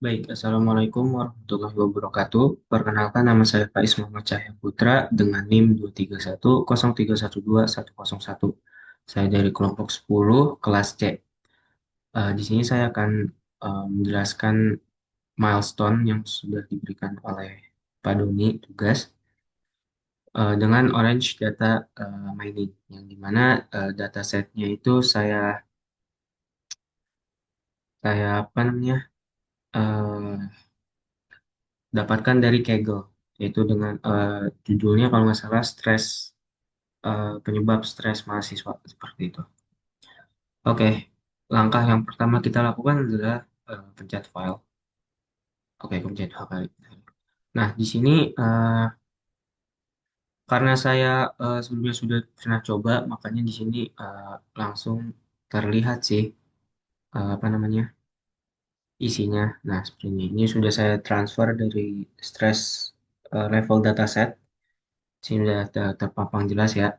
Baik, Assalamualaikum warahmatullahi wabarakatuh. Perkenalkan nama saya Faiz Muhammad Cahya Putra dengan NIM 23103121101. Saya dari kelompok 10 kelas C. Di sini saya akan menjelaskan milestone yang sudah diberikan oleh Pak Doni tugas dengan Orange Data Mining, yang dimana data setnya itu saya apa namanya eh, dapatkan dari Kaggle, yaitu dengan judulnya kalau nggak salah penyebab stres mahasiswa seperti itu. Oke, langkah yang pertama kita lakukan adalah pencet file. Oke, pencet file. Nah, di sini karena saya sebelumnya sudah pernah coba, makanya di sini langsung terlihat sih apa namanya isinya. Nah, seperti ini. Ini sudah saya transfer dari stress level dataset. Sini sudah terpampang jelas ya.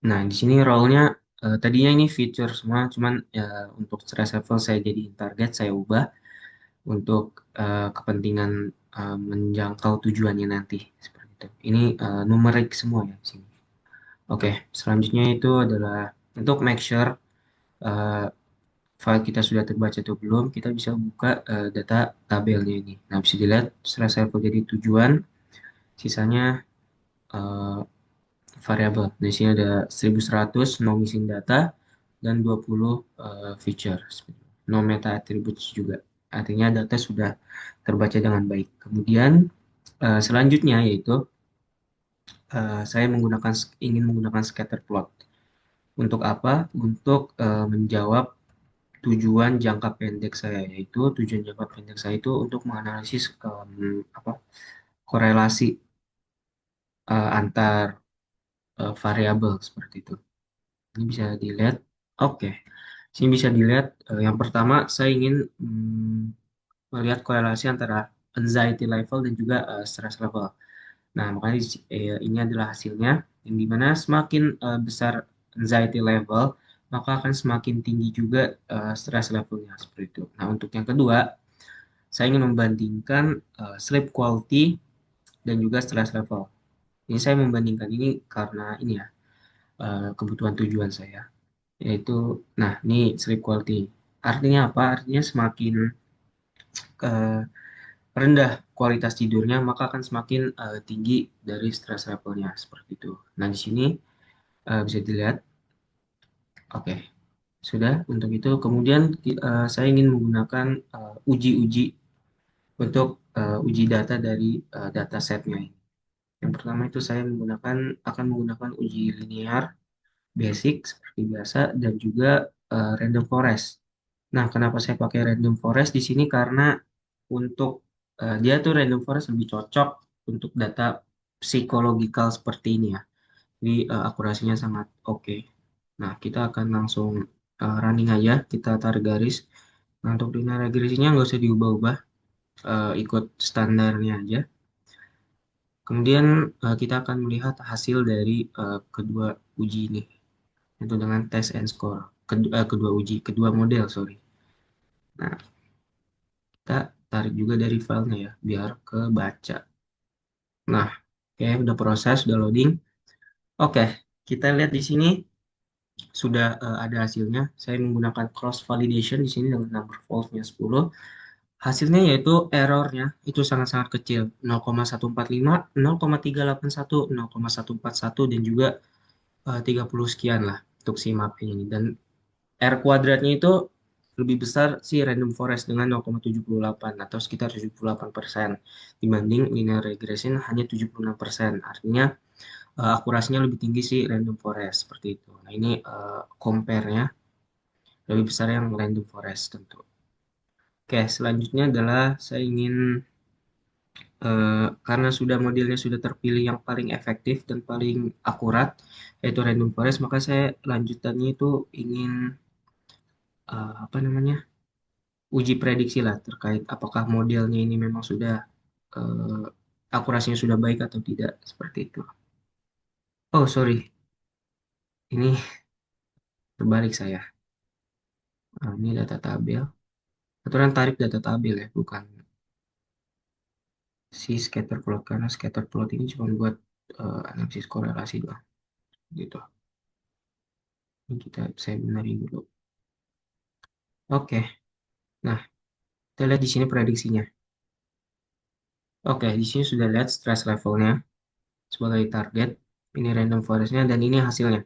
Nah, di sini role-nya tadinya ini feature semua, cuman untuk stress level saya jadi target, saya ubah untuk kepentingan menjangkau tujuannya nanti seperti itu. Ini numerik semua ya di sini. Oke, selanjutnya itu adalah untuk make sure eh, file kita sudah terbaca atau belum, kita bisa buka data tabelnya ini. Nah, bisa dilihat stress level jadi tujuan, sisanya eh, variabel. Di sini ada 1100 no missing data dan 20 feature. No meta attributes juga. Artinya data sudah terbaca dengan baik. Kemudian selanjutnya yaitu saya ingin menggunakan scatter plot. Untuk apa? Untuk menjawab tujuan jangka pendek saya, yaitu tujuan jangka pendek saya itu untuk menganalisis apa korelasi antar variabel seperti itu. Ini bisa dilihat. Oke, sini bisa dilihat yang pertama saya ingin melihat korelasi antara anxiety level dan juga stress level. Nah, makanya ini adalah hasilnya yang dimana semakin besar anxiety level, maka akan semakin tinggi juga stress levelnya seperti itu. Nah, untuk yang kedua, saya ingin membandingkan sleep quality dan juga stress level. Ini saya membandingkan ini karena ini ya kebutuhan tujuan saya. Yaitu, nah ini sleep quality. Artinya apa? Artinya semakin eh, rendah kualitas tidurnya, maka akan semakin tinggi dari stress levelnya seperti itu. Nah di sini bisa dilihat. Oke, sudah untuk itu. Kemudian saya ingin menggunakan uji-uji untuk uji data dari data setnya ini. Yang pertama itu saya akan menggunakan uji linear, basic seperti biasa, dan juga random forest. Nah, kenapa saya pakai random forest di sini? Karena untuk dia tuh random forest lebih cocok untuk data psikologikal seperti ini ya. Jadi akurasinya sangat oke. Nah, kita akan langsung running aja. Kita tarik garis. Nah, untuk linear regresinya nggak usah diubah-ubah. Ikut standarnya aja. Kemudian kita akan melihat hasil dari kedua uji ini. Itu dengan test and score. Kedua uji, kedua model, sorry. Nah, kita tarik juga dari filenya ya, biar kebaca. Nah, oke, udah proses, udah loading. Oke, kita lihat di sini sudah ada hasilnya. Saya menggunakan cross validation di sini dengan number false-nya 10. Hasilnya yaitu errornya itu sangat-sangat kecil, 0,145, 0,381, 0,141 dan juga 30 sekian lah untuk si mapping ini. Dan R kuadratnya itu lebih besar si random forest dengan 0,78 atau sekitar 78% dibanding linear regression hanya 76%. Artinya akurasinya lebih tinggi si random forest seperti itu. Nah, ini compare-nya lebih besar yang random forest tentu. Oke, selanjutnya adalah saya ingin karena modelnya sudah terpilih yang paling efektif dan paling akurat yaitu random forest, maka saya lanjutannya itu ingin apa namanya uji prediksi lah terkait apakah modelnya ini memang sudah eh, akurasinya sudah baik atau tidak seperti itu. Oh sorry, ini terbalik saya. Ini data tabel. aturan tarik data tabel ya, bukan si scatter plot, karena scatter plot ini cuma buat analisis korelasi doang gitu. Ini saya benerin dulu. Oke, nah kita lihat di sini prediksinya. Oke, di sini sudah lihat stress levelnya sebagai target. Ini random forestnya dan ini hasilnya.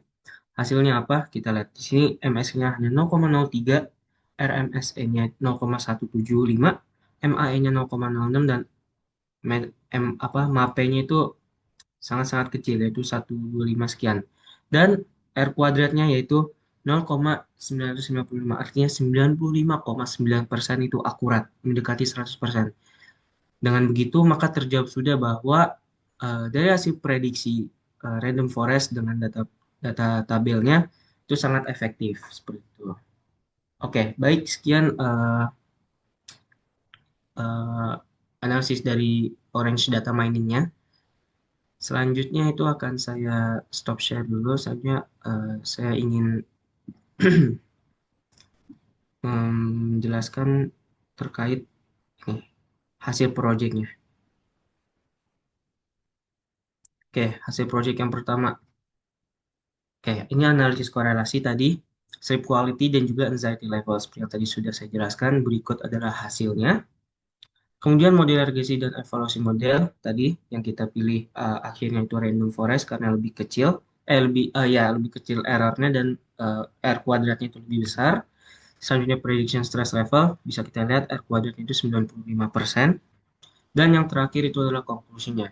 Hasilnya apa? Kita lihat di sini MSE-nya hanya 0,03, RMSE-nya 0,175, MAE-nya 0,06 dan MAP-nya itu sangat-sangat kecil yaitu 125 sekian. Dan R kuadratnya yaitu 0,995, artinya 95,9% itu akurat, mendekati 100%. Dengan begitu maka terjawab sudah bahwa dari hasil prediksi random forest dengan data data tabelnya itu sangat efektif seperti itu. Oke, baik sekian eh, analisis dari Orange Data Mining-nya. Selanjutnya itu akan saya stop share dulu. Selanjutnya saya ingin menjelaskan terkait nih, hasil proyeknya. Oke, hasil proyek yang pertama. Oke, ini analisis korelasi tadi, sleep quality dan juga anxiety level seperti yang tadi sudah saya jelaskan. Berikut adalah hasilnya. Kemudian model regresi dan evaluasi model tadi yang kita pilih akhirnya itu random forest karena lebih kecil, lebih kecil errornya dan R kuadratnya itu lebih besar. Selanjutnya prediction stress level bisa kita lihat R kuadratnya itu 95%. Dan yang terakhir itu adalah konklusinya.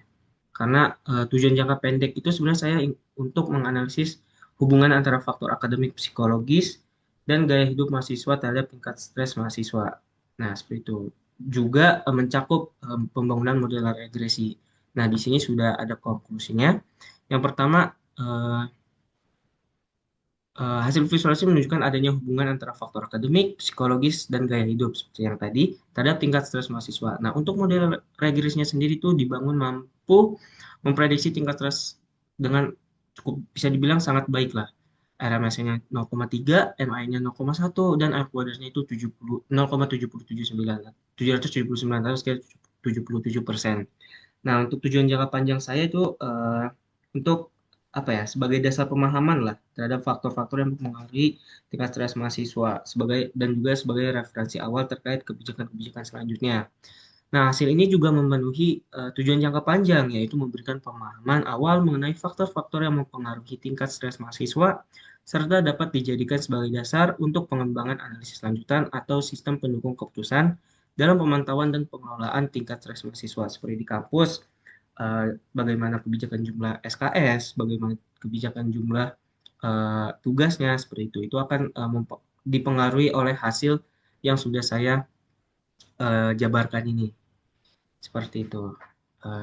Karena tujuan jangka pendek itu sebenarnya saya untuk menganalisis hubungan antara faktor akademik psikologis dan gaya hidup mahasiswa terhadap tingkat stres mahasiswa. Nah, seperti itu. Juga mencakup pembangunan model regresi. Nah, di sini sudah ada konklusinya. Yang pertama, eh, hasil visualisasi menunjukkan adanya hubungan antara faktor akademik, psikologis, dan gaya hidup seperti yang tadi terhadap tingkat stres mahasiswa. Nah, untuk model regresinya sendiri itu dibangun mampu memprediksi tingkat stres dengan cukup bisa dibilang sangat baik lah. RMS-nya 0,3, MI-nya 0,1, dan R kuadratnya itu 0,779, 779 atau sekitar 77%. Nah, untuk tujuan jangka panjang saya itu untuk apa ya, sebagai dasar pemahaman lah terhadap faktor-faktor yang mempengaruhi tingkat stres mahasiswa sebagai dan juga sebagai referensi awal terkait kebijakan-kebijakan selanjutnya. Nah, hasil ini juga memenuhi tujuan jangka panjang, yaitu memberikan pemahaman awal mengenai faktor-faktor yang mempengaruhi tingkat stres mahasiswa, serta dapat dijadikan sebagai dasar untuk pengembangan analisis lanjutan atau sistem pendukung keputusan dalam pemantauan dan pengelolaan tingkat stres mahasiswa seperti di kampus, bagaimana kebijakan jumlah SKS, bagaimana kebijakan jumlah tugasnya, seperti itu akan dipengaruhi oleh hasil yang sudah saya jabarkan ini. Seperti itu.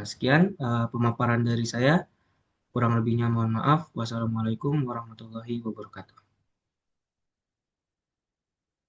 Sekian pemaparan dari saya. Kurang lebihnya mohon maaf. Wassalamualaikum warahmatullahi wabarakatuh.